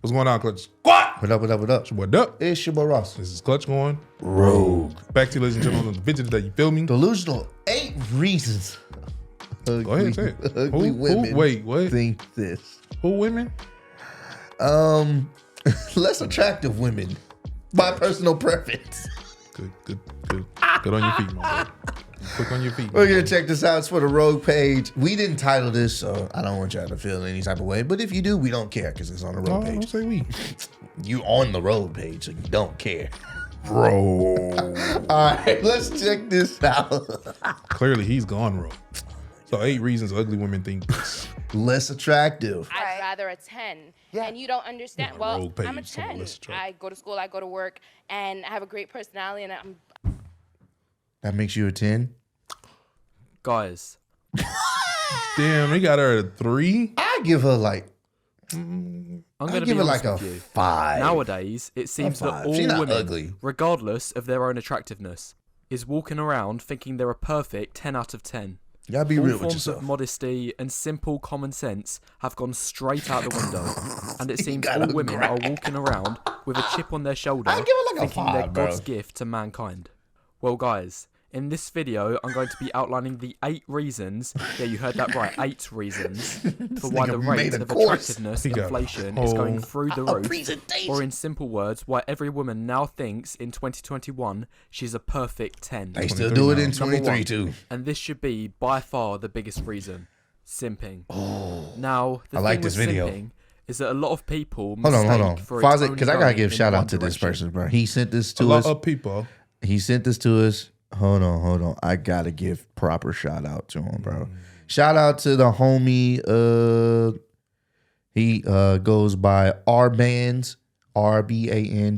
What's going on, Clutch Squad? What up, what up, what up? It's your boy Duck. It's your boy Ross. This is Clutch going Rogue. Back to you, ladies and gentlemen, on the video today. You feel me? Delusional 8 reasons. Go ahead, say it. Ugly women wait, what? think this. Who women? Less attractive women. My personal preference. Good on your feet, my boy. Quick on your feet. We're going to check this out. It's for the Rogue page. We didn't title this, so I don't want y'all to feel any type of way. But if you do, we don't care because it's on the Rogue Don't page. say we. You on the Rogue page, so you don't care. Bro. All right, let's check this out. Clearly, he's gone rogue. So 8 reasons ugly women think this. Less attractive. I'd rather a 10. Yeah. And you don't understand. Yeah, Well, rogue page, I'm a someone 10. less attractive. I go to school, I go to work, and I have a great personality, and I'm That makes you a 10? Guys, Damn, they got her at a 3? I give her like, I'm I going to give be her honest like a with you. 5. Nowadays, it seems that 5. all She's not women, ugly. regardless of their own attractiveness, is walking around thinking they're a perfect 10 out of 10. You gotta be All real with forms yourself. of modesty and simple common sense have gone straight out the window, and it seems gotta all women are walking around with a chip on their shoulder, I give her like a thinking they're 5, bro. God's gift to mankind. Well, guys, in this video, I'm going to be outlining the 8 reasons, yeah, you heard that right, 8 reasons, for why the nigga rate made a of course. attractiveness He got a inflation is going whole- through the A roof, presentation. or in simple words, why every woman now thinks in 2021 she's a perfect 10. They still do it in Number 23 one. too. And this should be by far the biggest reason. Simping. Now, the I like thing this with video. simping is that a lot of people Hold on. mistake for its Fozzie, only because I gotta going give in shout one out to this direction. person, bro. He sent this A to lot us. of people. He sent this to us. Hold on. I gotta give proper shout out to him, bro. Shout out to the homie. He goes by RBands,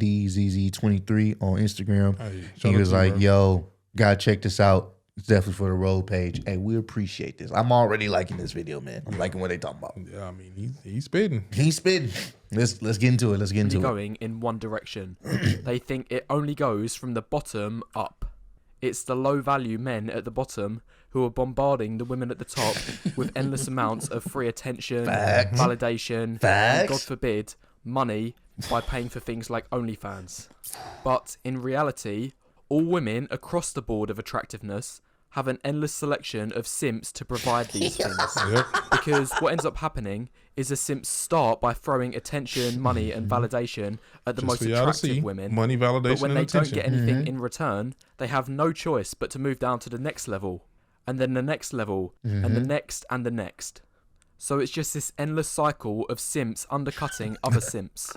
RBANDZZ23 on Instagram. Hey, shout He out was to you, like, bro. "Yo, gotta check this out. It's definitely for the road page. Hey, we appreciate this. I'm already liking this video, man. I'm liking what they talking about. Yeah, I mean, he's spitting. He's spitting. Let's get into it. Let's get Only into it. going in one direction. They think it only goes from the bottom up. It's the low value men at the bottom who are bombarding the women at the top with endless amounts of free attention, Facts. validation, and Facts. God forbid, money by paying for things like OnlyFans. But in reality, all women across the board of attractiveness have an endless selection of simps to provide these things. Yep. Because what ends up happening is the simps start by throwing attention, money, and validation at the Just most for y'all to attractive see. women. Money, validation, But when and they attention. don't get anything in return, they have no choice but to move down to the next level, and then the next level, and the next and the next. So it's just this endless cycle of simps undercutting other simps.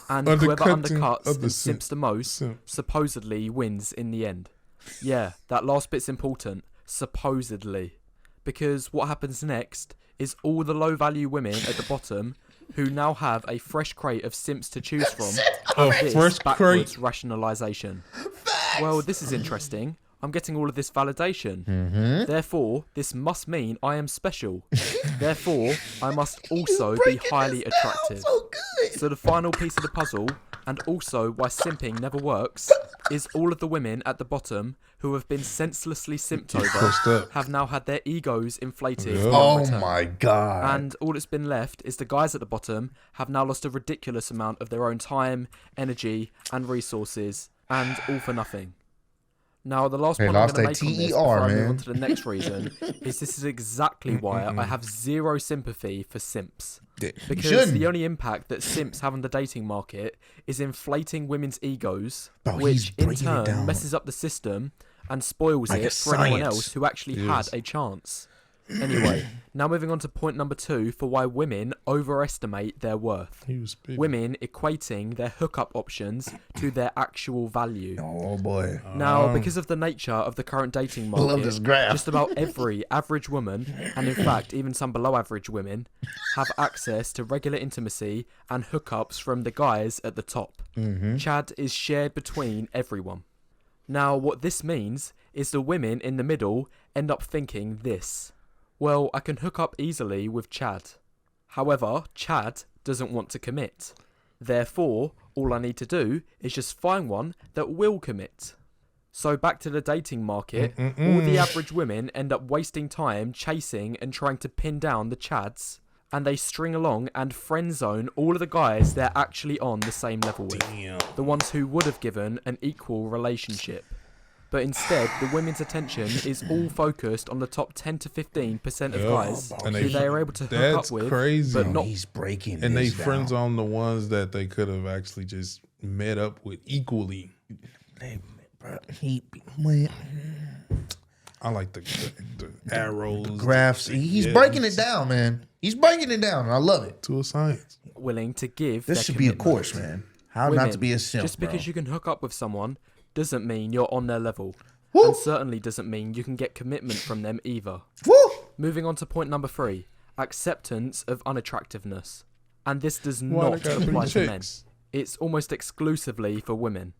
And whoever Undercutting undercuts other and simps the most simps. supposedly wins in the end. Yeah, that last bit's important. Supposedly. Because what happens next is all the low value women at the bottom who now have a fresh crate of simps to choose from A have this fresh backwards crate. rationalization. Well, this is interesting. I'm getting all of this validation. Therefore, this must mean I am special. Therefore, I must also be highly attractive. So good. So the final piece of the puzzle, and also why simping never works, is all of the women at the bottom who have been senselessly simped Crossed over up. have now had their egos inflated. Yeah. in Oh return. my god. And all that's been left is the guys at the bottom have now lost a ridiculous amount of their own time, energy, and resources, and all for nothing. Now, the last They point I'm lost going their to make on this TER, before I move man. on to the next reason is this is exactly why I have zero sympathy for simps. You Because shouldn't. the only impact that simps have on the dating market is inflating women's egos, Bro, he's which in breaking it turn down. messes up the system and spoils Like it a for anyone science. else who actually had Yes. a chance. Anyway, now moving on to point number 2 for why women overestimate their worth. He was spitting. Women equating their hookup options to their actual value. Oh boy. Now, because of the nature of the current dating love market, this graph. just about every average woman, and in fact even some below average women, have access to regular intimacy and hookups from the guys at the top. Chad is shared between everyone. Now, what this means is the women in the middle end up thinking this. Well, I can hook up easily with Chad. However, Chad doesn't want to commit. Therefore, all I need to do is just find one that will commit. So back to the dating market, all the average women end up wasting time chasing and trying to pin down the Chads, and they string along and friend zone all of the guys they're actually on the same level with. Damn. The ones who would have given an equal relationship. But instead, the women's attention is all focused on the top 10 to 15% of guys And who they are able to hook that's up with, crazy. but not. He's breaking. And they this friends down. on the ones that they could have actually just met up with equally. I like the arrows, Graphs. He's breaking it down, man. He's breaking it down, and I love it. to a science. Willing to give. This their should be a commitment. course, man. How Women, not to be a simp, just because bro. you can hook up with someone doesn't mean you're on their level. Woo! And certainly doesn't mean you can get commitment from them either. Woo! Moving on to point number 3, acceptance of unattractiveness. And this does Why not they gotta be apply to men. chicks? It's almost exclusively for women.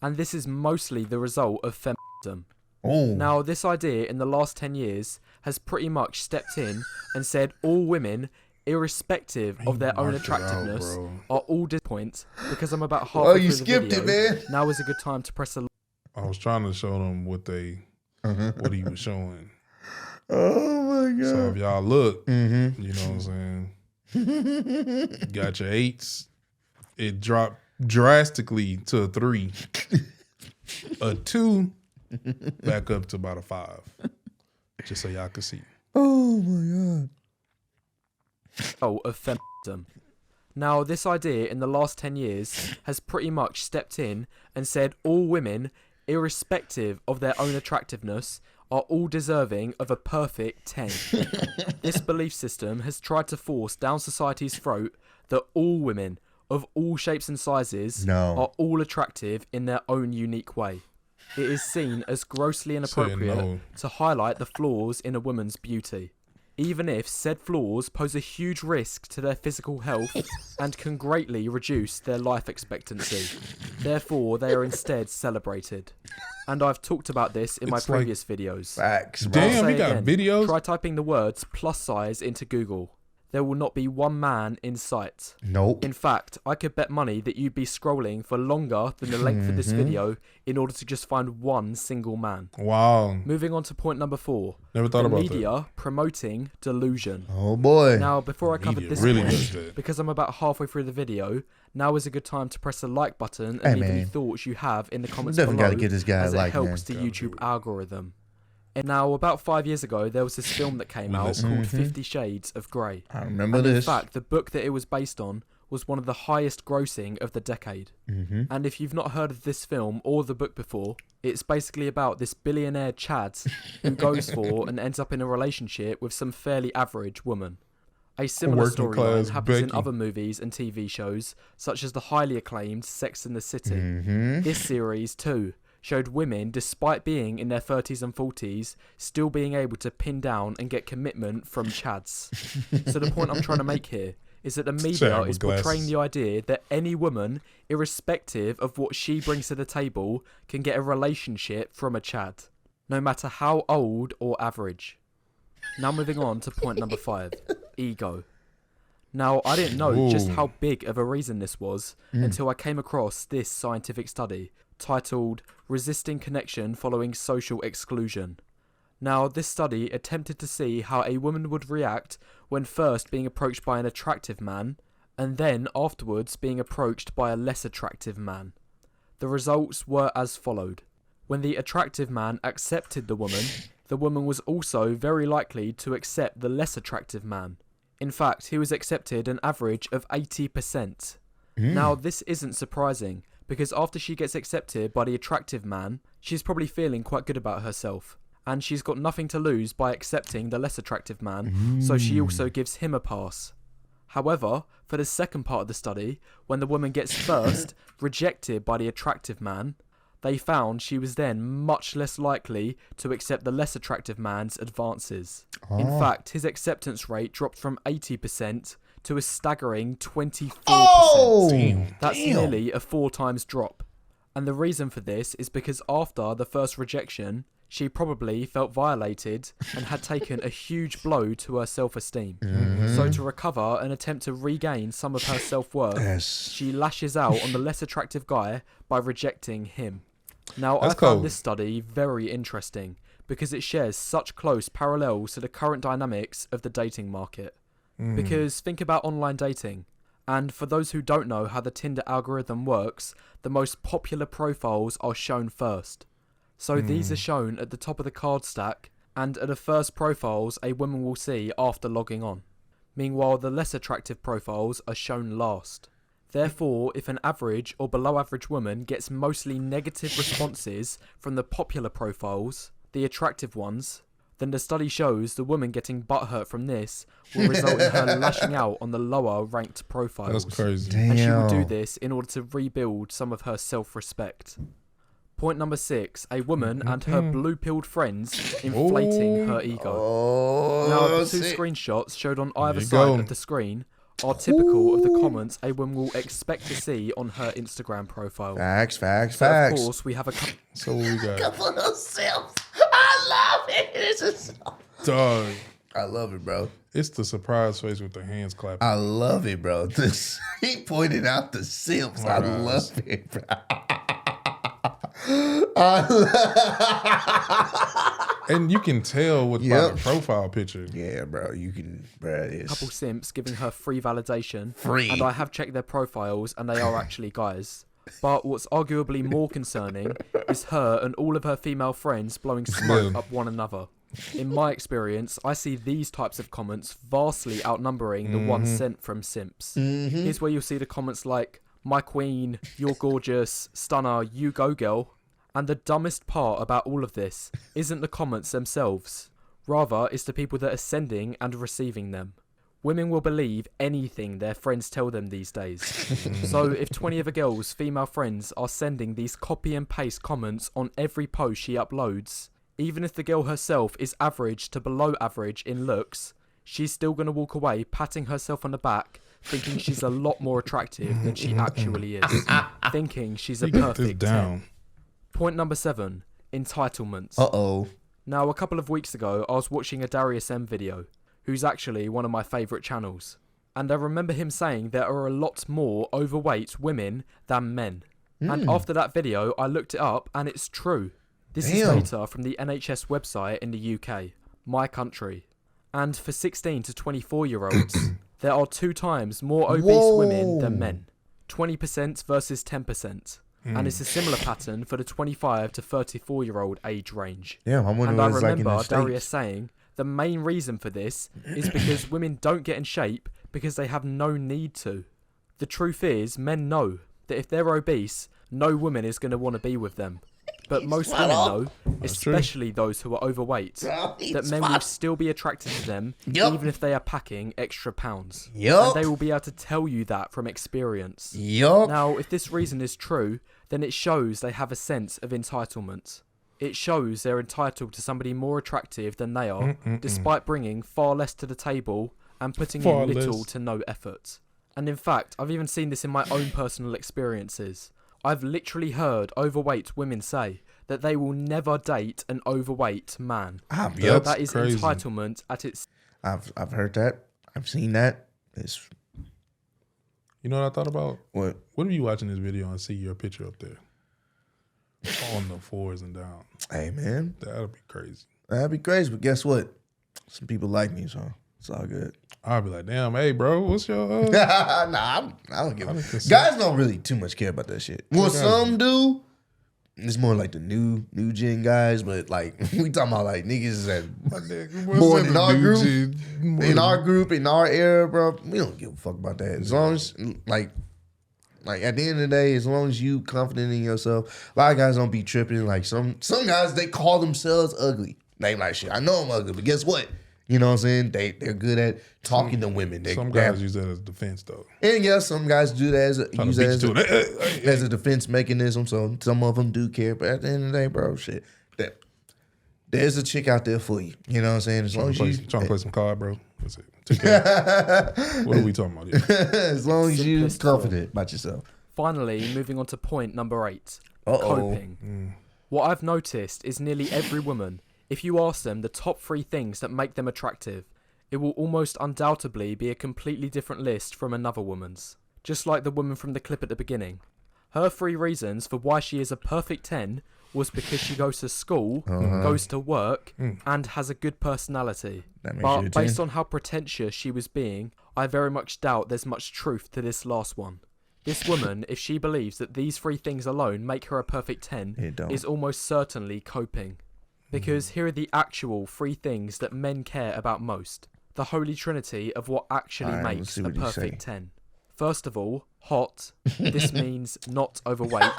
And this is mostly the result of feminism. Oh. Now, this idea in the last 10 years has pretty much stepped in and said all women, irrespective of their own marked it out, attractiveness, bro. are all points. Because I'm about halfway you through the skipped video, it, man. now is a good time to press a I was trying to show them what he was showing. Oh my god. So if y'all look, Mm-hmm. you know what I'm saying? Got your 8s. It dropped drastically to a 3. A 2, back up to about a 5. Just so y'all can see. Oh my god. of feminism. Now, this idea in the last 10 years has pretty much stepped in and said all women, irrespective of their own attractiveness, are all deserving of a perfect 10. This belief system has tried to force down society's throat that all women, of all shapes and sizes, are all attractive in their own unique way. It is seen as grossly inappropriate no. to highlight the flaws in a woman's beauty, even if said flaws pose a huge risk to their physical health and can greatly reduce their life expectancy. Therefore, they are instead celebrated. And I've talked about this in my It's like- previous videos. Facts, bro. Damn, Say he got again, videos? Try typing the words plus size into Google. There will not be one man in sight. Nope. In fact, I could bet money that you'd be scrolling for longer than the length of this video in order to just find one single man. Wow. Moving on to point number 4. Never thought The about media promoting delusion. Oh boy. Now, before I cover Media this really point, does that. because I'm about halfway through the video, now is a good time to press the like button and Hey, leave any man. thoughts you have in the comments definitely below, gotta get this guy a as it like, helps man. the YouTube algorithm. And now, about 5 years ago, there was this film that came We out listen. called 50 Shades of Grey. I remember And in this. fact, the book that it was based on was one of the highest grossing of the decade. Mm-hmm. And if you've not heard of this film or the book before, it's basically about this billionaire Chad who goes for and ends up in a relationship with some fairly average woman. A similar working storyline class happens in Becky. other movies and TV shows, such as the highly acclaimed Sex and the City. Mm-hmm. This series, too, showed women, despite being in their 30s and 40s, still being able to pin down and get commitment from Chads. So the point I'm trying to make here is that the media Chad with is portraying glasses. the idea that any woman, irrespective of what she brings to the table, can get a relationship from a Chad, no matter how old or average. Now moving on to point number 5, ego. Now, I didn't know just Ooh. how big of a reason this was until I came across this scientific study titled Resisting Connection Following Social Exclusion. Now, this study attempted to see how a woman would react when first being approached by an attractive man, and then afterwards being approached by a less attractive man. The results were as followed. When the attractive man accepted the woman was also very likely to accept the less attractive man. In fact, he was accepted an average of 80%. Now, this isn't surprising, because after she gets accepted by the attractive man, she's probably feeling quite good about herself. And she's got nothing to lose by accepting the less attractive man, so she also gives him a pass. However, for the second part of the study, when the woman gets first rejected by the attractive man, they found she was then much less likely to accept the less attractive man's advances. In fact, his acceptance rate dropped from 80% to a staggering 24%. Oh, That's damn. nearly a 4 times drop. And the reason for this is because after the first rejection, she probably felt violated and had taken a huge blow to her self-esteem. So to recover and attempt to regain some of her self-worth, Yes. she lashes out on the less attractive guy by rejecting him. Now, That's I found cold. this study very interesting because it shares such close parallels to the current dynamics of the dating market. Because think about online dating. And for those who don't know how the Tinder algorithm works, the most popular profiles are shown first. So these are shown at the top of the card stack, and are the first profiles a woman will see after logging on. Meanwhile, the less attractive profiles are shown last. Therefore, if an average or below average woman gets mostly negative responses from the popular profiles, the attractive ones, then the study shows the woman getting butthurt from this will result in her lashing out on the lower ranked profiles. That's crazy. Damn. And she will do this in order to rebuild some of her self-respect. Point number 6, a woman and her blue-pilled friends inflating her ego. Oh, Now, the two shit. screenshots showed on either you side go. of the screen are typical of the comments a woman will expect to see on her Instagram profile. Facts. So, of course, we have a So what we got? For themselves. I love it. This is Dog. I love it, bro. It's the surprise face with the hands clapping. I love it, bro. He pointed out the simps. I love it, bro. And you can tell with by Yep. the profile picture. Yeah, bro. You can, bro. It's couple simps giving her free validation. Free. And I have checked their profiles and they are actually guys. But what's arguably more concerning is her and all of her female friends blowing smoke Yeah. up one another. In my experience, I see these types of comments vastly outnumbering the ones sent from simps. Here's where you'll see the comments like, "My queen, you're gorgeous, stunner, you go girl." And the dumbest part about all of this isn't the comments themselves. Rather, it's the people that are sending and receiving them. Women will believe anything their friends tell them these days. So if 20 of a girl's female friends are sending these copy and paste comments on every post she uploads, even if the girl herself is average to below average in looks, she's still going to walk away patting herself on the back, thinking she's a lot more attractive than she actually is, thinking she's a Get this perfect 10. down. Point number 7, entitlements. Uh-oh. Now, a couple of weeks ago, I was watching a Darius M video, who's actually one of my favourite channels. And I remember him saying there are a lot more overweight women than men. And after that video, I looked it up and it's true. This is Damn. data from the NHS website in the UK, my country. And for 16 to 24-year-olds, there are 2 times more obese women than men. 20% versus 10%. And it's a similar pattern for the 25 to 34-year-old age range. Damn, I wonder And what I it's like in remember the Darius States. saying the main reason for this is because women don't get in shape because they have no need to. The truth is, men know that if they're obese, no woman is going to want to be with them. But most women know, especially those who are overweight, that men will still be attracted to them Yup. even if they are packing extra pounds. Yup. And they will be able to tell you that from experience. Yup. Now, if this reason is true, then it shows they have a sense of entitlement. It shows they're entitled to somebody more attractive than they are, despite bringing far less to the table and putting Far in little less. to no effort. And in fact, I've even seen this in my own personal experiences. I've literally heard overweight women say that they will never date an overweight man. Yup. That is crazy. entitlement at its... I've heard that. I've seen that. It's You know what I thought about? what? What if you watching this video and see your picture up there on the fours and down? Hey, man. That'd be crazy. That'd be crazy, but guess what? Some people like me, so it's all good. I'd be like, damn, hey, bro, what's your? Nah, I don't give I a don't consider- Guys don't really too much care about that shit. Well, guys some do. It's more like the new gen guys, but like we talking about like niggas that more in our group, in our era, bro. We don't give a fuck about that. As long as like at the end of the day, as long as you confident in yourself, a lot of guys don't be tripping. Like some guys, they call themselves ugly. They like shit. I know I'm ugly, but guess what? You know what I'm saying? They're good at talking to women. Some guys use that as defense, though. And yes, some guys do that as Trying use to that beat you to it. as a defense mechanism. So some of them do care, but at the end of the day, bro, shit, there's a chick out there for you. You know what I'm saying? As long as you, Trying to play some card, bro. What's it? 2K. What are we talking about here? as long as you Simplest confident about yourself. Finally, moving on to point number 8. Uh-oh. Coping. What I've noticed is nearly every woman, if you ask them the top 3 things that make them attractive, it will almost undoubtedly be a completely different list from another woman's. Just like the woman from the clip at the beginning. Her 3 reasons for why she is a perfect 10 was because she goes to school, goes to work, and has a good personality. But based on how pretentious she was being, I very much doubt there's much truth to this last one. This woman, if she believes that these 3 things alone make her a perfect 10, is almost certainly coping. Because here are the actual 3 things that men care about most. The holy trinity of what actually makes a perfect 10. First of all, hot. This means not overweight.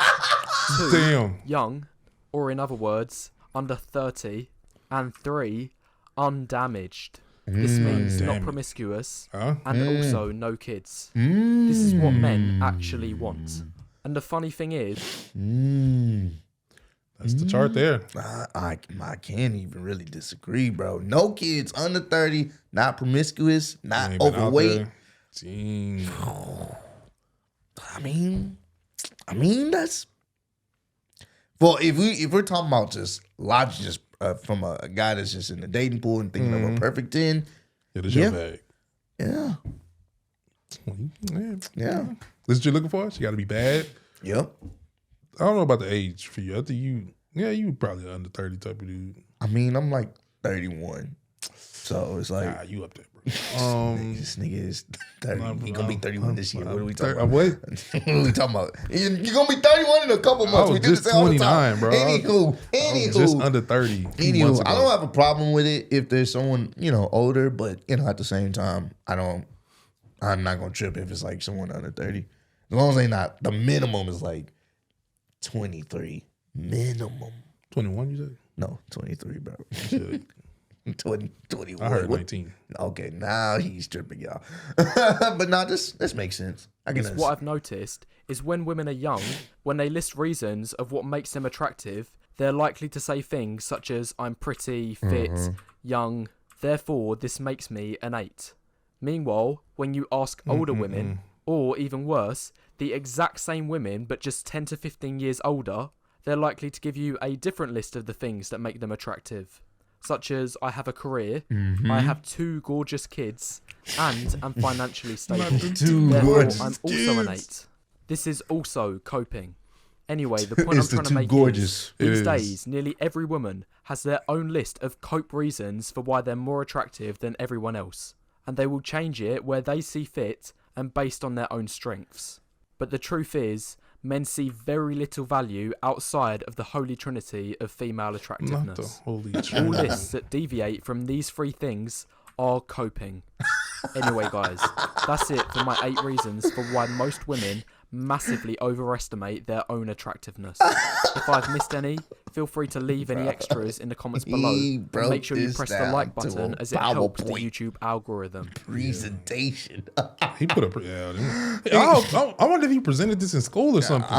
2, young, or in other words, under 30. And 3, undamaged. This means not promiscuous and also no kids. This is what men actually want. And the funny thing is... That's the chart there. I can't even really disagree, bro. No kids under 30, not promiscuous, not overweight. I mean, that's... Well, if we're talking about just logic, just from a guy that's just in the dating pool and thinking of a perfect 10. It is your bag. Yeah. Yeah. This what you're looking for? She got to be bad. Yep. I don't know about the age for you. I think you probably under 30 type of dude. I mean, I'm like 31. So it's like... Nah, you up there, bro. This nigga is 30. He gonna be 31 this year. What are we talking about? What? What are we talking about? You're gonna be 31 in a couple months. I was just 29, bro. Anywho. Just under 30. Anywho, I don't have a problem with it if there's someone, older, but, at the same time, I'm not gonna trip if it's like someone under 30. As long as they not, the minimum is like 23. Minimum. 21, you said? No, 23, bro. Shit. 21. I heard 19. Okay, now he's tripping, y'all. But nah, this makes sense. What I've noticed is when women are young, when they list reasons of what makes them attractive, they're likely to say things such as, I'm pretty, fit, young, therefore this makes me an 8. Meanwhile, when you ask older women, or even worse, the exact same women but just 10 to 15 years older, they're likely to give you a different list of the things that make them attractive. Such as, I have a career, I have 2 gorgeous kids, and I'm financially stable. Therefore, I'm also an 8. This is also coping. Anyway, the point I'm trying to make is, these days, nearly every woman has their own list of cope reasons for why they're more attractive than everyone else. And they will change it where they see fit and based on their own strengths. But the truth is, men see very little value outside of the holy trinity of female attractiveness. Not the holy trinity. All lists that deviate from these 3 things are coping. Anyway, guys, that's it for my 8 reasons for why most women massively overestimate their own attractiveness. If I've missed any, feel free to leave any extras in the comments below. And make sure you press the like button as it helps the YouTube algorithm. Presentation. He put up. I wonder if he presented this in school or something.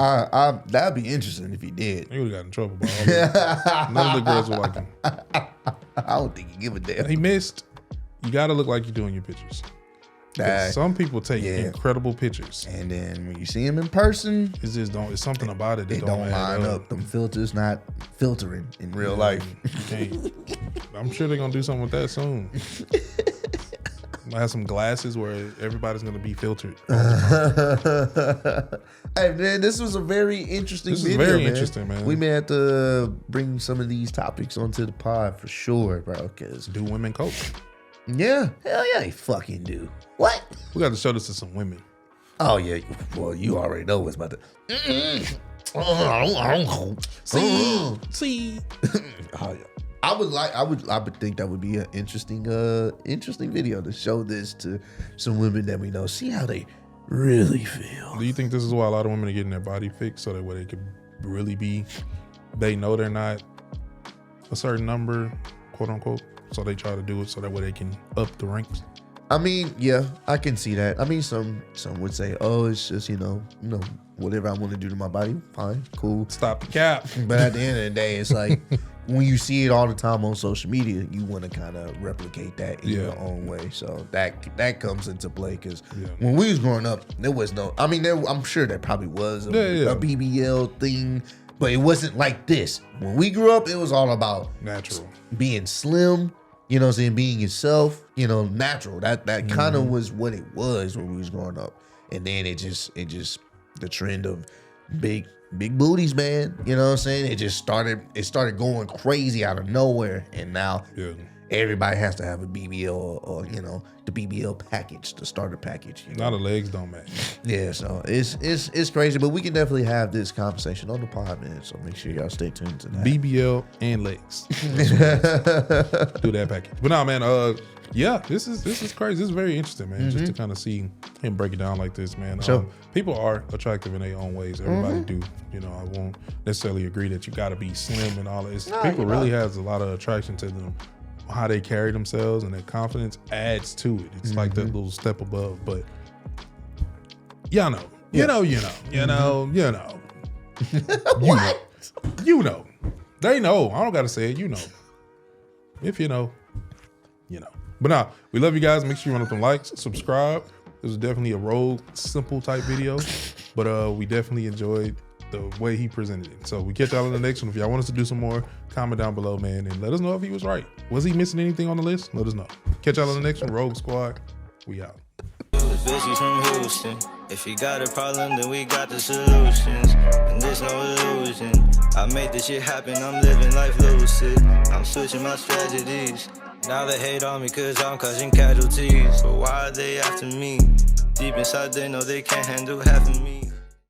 That'd be interesting if he did. He would have got in trouble. None of the girls would like him. I don't think he give a damn. He missed. You got to look like you're doing your pictures. Some people take incredible pictures, and then when you see him in person, it's just it's something about it that don't line up. Them filters not filtering in real life. I'm sure they're gonna do something with that soon. I have some glasses where everybody's gonna be filtered. Hey man, this was a very interesting video. This is very interesting, man. We may have to bring some of these topics onto the pod for sure, bro. Cause do women cope? Yeah, hell yeah, they fucking do. What? We got to show this to some women. Oh yeah, well you already know what's about to. See. Oh, yeah. I would think that would be an interesting video to show this to some women that we know. See how they really feel. Do you think this is why a lot of women are getting their body fixed so that way they can really be? They know they're not a certain number, quote unquote. So they try to do it so that way they can up the ranks. I mean, yeah, I can see that. I mean, some would say, oh, it's just, whatever I want to do to my body, fine, cool. Stop the cap. But at the end of the day, it's like when you see it all the time on social media, you want to kind of replicate that in your own way. So that comes into play because when we was growing up, there was no, I mean, I'm sure there probably was a BBL thing, but it wasn't like this. When we grew up, it was all about natural, being slim. You know what I'm saying? Being yourself, natural. That kind of was what it was when we was growing up. And then it just the trend of big big booties, man. You know what I'm saying? It started going crazy out of nowhere, and now everybody has to have a BBL or you know, the BBL package, the starter package. You know? Now the legs don't match. Yeah, so it's crazy, but we can definitely have this conversation on the pod, man. So make sure y'all stay tuned to that. BBL and legs. Do that package. But nah, man, yeah, this is crazy. This is very interesting, man. Just to kind of see him break it down like this, man. Sure. People are attractive in their own ways. Everybody do. You know, I won't necessarily agree that you got to be slim and all this. People really has a lot of attraction to them. How they carry themselves and their confidence adds to it. It's like that little step above. But y'all know. You know. You know. They know. I don't gotta say it. You know. If you know, you know. But nah, we love you guys. Make sure you run up them likes, subscribe. This was definitely a road simple type video, but we definitely enjoyed the way he presented it. So we catch y'all in the next one. If y'all want us to do some more, comment down below, man, and let us know if he was right. Was he missing anything on the list? Let us know. Catch y'all in the next one. Rogue Squad, we out. Bitches from Houston. If you got a problem, then we got the solutions. And there's no illusion. I made this shit happen, I'm living life lucid. I'm switching my strategies. Now they hate on me cause I'm causing casualties. But why are they after me? Deep inside they know they can't handle half of me.